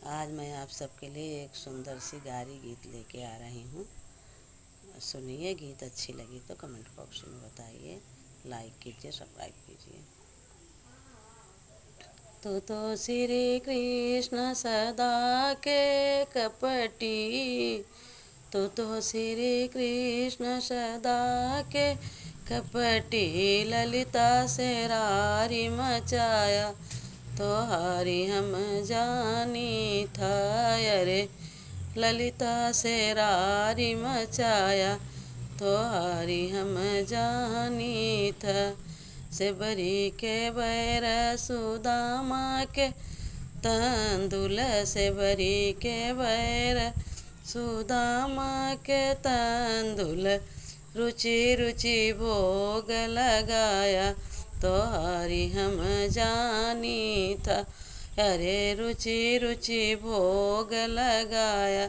आज मैं आप सबके लिए एक सुंदर सी गारी गीत लेके आ रही हूँ। सुनिए, गीत अच्छी लगी तो कमेंट बॉक्स में बताइए, लाइक कीजिए, सब्सक्राइब कीजिए। तू तो श्री कृष्ण सदा के कपटी, तू तो श्री कृष्ण सदा के कपटी, ललिता से रारी मचाया तो हारी हम जानी था। अरे ललिता से रारी मचाया तो हारी हम जानी था। सेबरी के बैर सुदामा के तंदुल, सेबरी के बैर सुदामा के तंदुल, रुचि रुचि भोग लगाया तो हारी हम जानी था। अरे रुचि रुचि भोग लगाया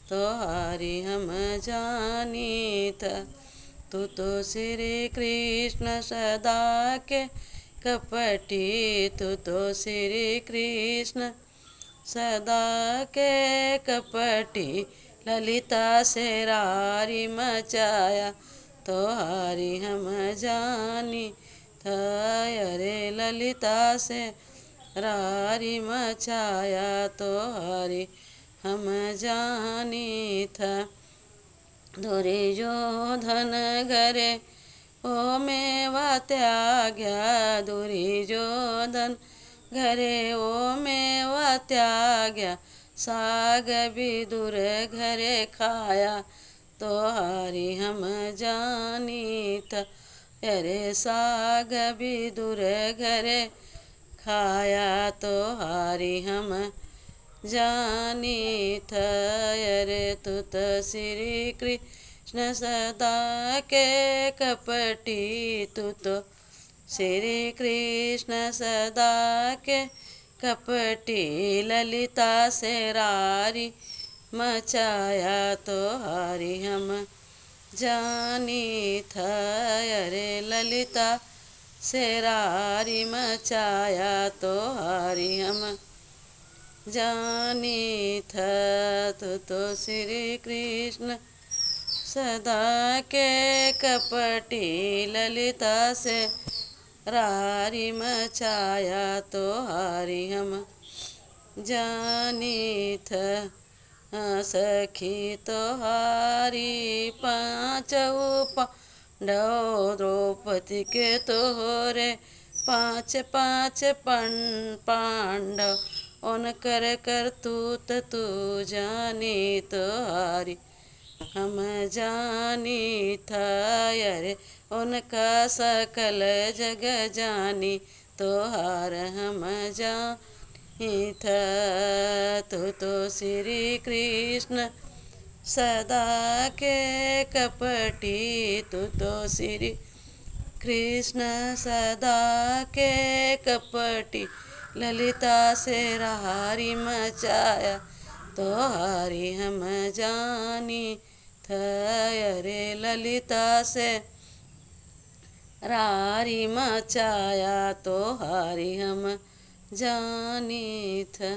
तो हारी हम जानी था। तू तो श्री कृष्ण सदा के कपटी, तू तो श्री कृष्ण सदा के कपटी, ललिता से रारी मचाया तो हारी हम जानी था। अरे ललिता से रारी मचाया तो हारी हम जानी था। दुर्योधन घरे ओ मेवा त्याग्या, दुर्योधन घरे ओ मेवा त्याग्या, साग विदुर घरे खाया तो हारी हम जानी था। अरे साग विदुर घरे खाया तो हारी हम जानी था। अरे तू तो श्री कृष्ण सदा के कपटी, तू तो श्री कृष्ण सदा के कपटी, ललिता से रारी मचाया तो हारी हम जानी था। अरे ललिता से रारी मचाया तो हारी हम जानी था। तू तो श्री कृष्ण सदा के कपटी, ललिता से रारी मचाया तो हारी हम जानी था। सखी तो हारी पाँचों पांडव, द्रौपदी के तोहरे पाँच पाँच पांडव, उनकर करतूत तू जानी तो हारी हम जानी था। अरे उनका सकल जग जानी तो हार हम जानी था। तू तो श्री कृष्ण सदा के कपटी, तू तो श्री कृष्ण सदा के कपटी, ललिता से रारी मचाया तो हारी हम जानी था। अरे ललिता से रारी मचाया तो हारी हम जानी था।